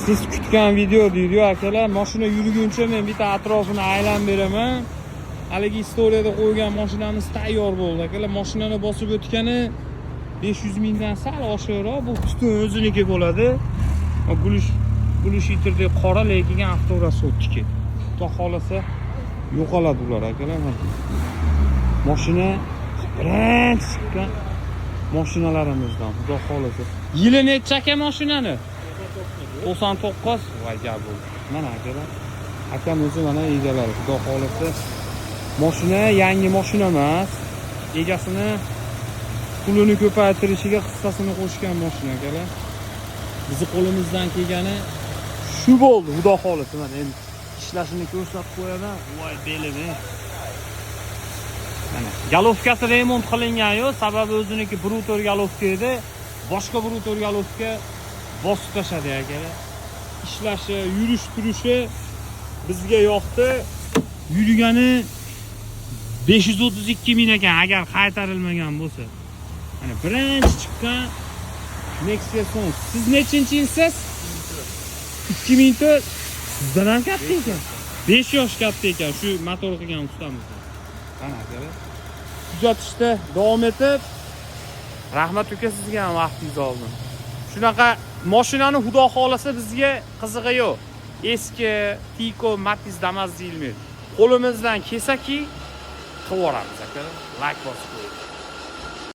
Siz kutgan video deydi-yu akalar. Mashina yurguncha men bitta atrofini aylanib beraman. Haligi istoriyada qo'ygan mashinamiz tayyor bo'ldi akalar. Mashinani bosib o'tgani 500 mingdan sal oshiqroq. Bu butun o'ziniki bo'ladi. Gulush yitirdek qora lekin avtorasotniki. Xudo xolasa yo'qoladi ular akalar. Mashina birinchi chiqqan mashinalarimizdan, xudo xolasa. Yili necha aka mashinani? 99. Voy gap bo'ldi. Mana akalar. Akam o'zi mana egalari, xudo xolasa. Mashina yangi mashina emas. Egasini pulini ko'paytirishiga hissasini qo'shgan mashina akalar. Bizi qo'limizdan kelgani shu bo'ldi, xudo xolasa. Mana endi ishlashini ko'rsatib qo'yaman. Voy belimi. Mana galovkasi remont qilingan-yu, sababi o'ziniki brutor galovka edi. Boshqa brutor galovka bosib tashladi akalar. Ishlashi, yurish turishi bizga yoqdi. Yurgani 532 ming ekan agar qaytarilmagan bo'lsa. Mana birinchi chiqqan Nexia Son. Siz nechinchi yilsiz? 2004. Sizdan ham katta ekan. 5 yosh katta ekan shu motor qilgan ustamiz. Mana akalar. Kuzatishda davom etib, rahmat uka sizga ham vaqtingiz oldim. Shunaqa mashinani xudo xolasa bizga qizig'i yo'q. Eski Tiko, Matiz, Damas deyilmaydi. Qo'limizdan kelsaki qilib yuboramiz akalar. Like bosib qo'ying.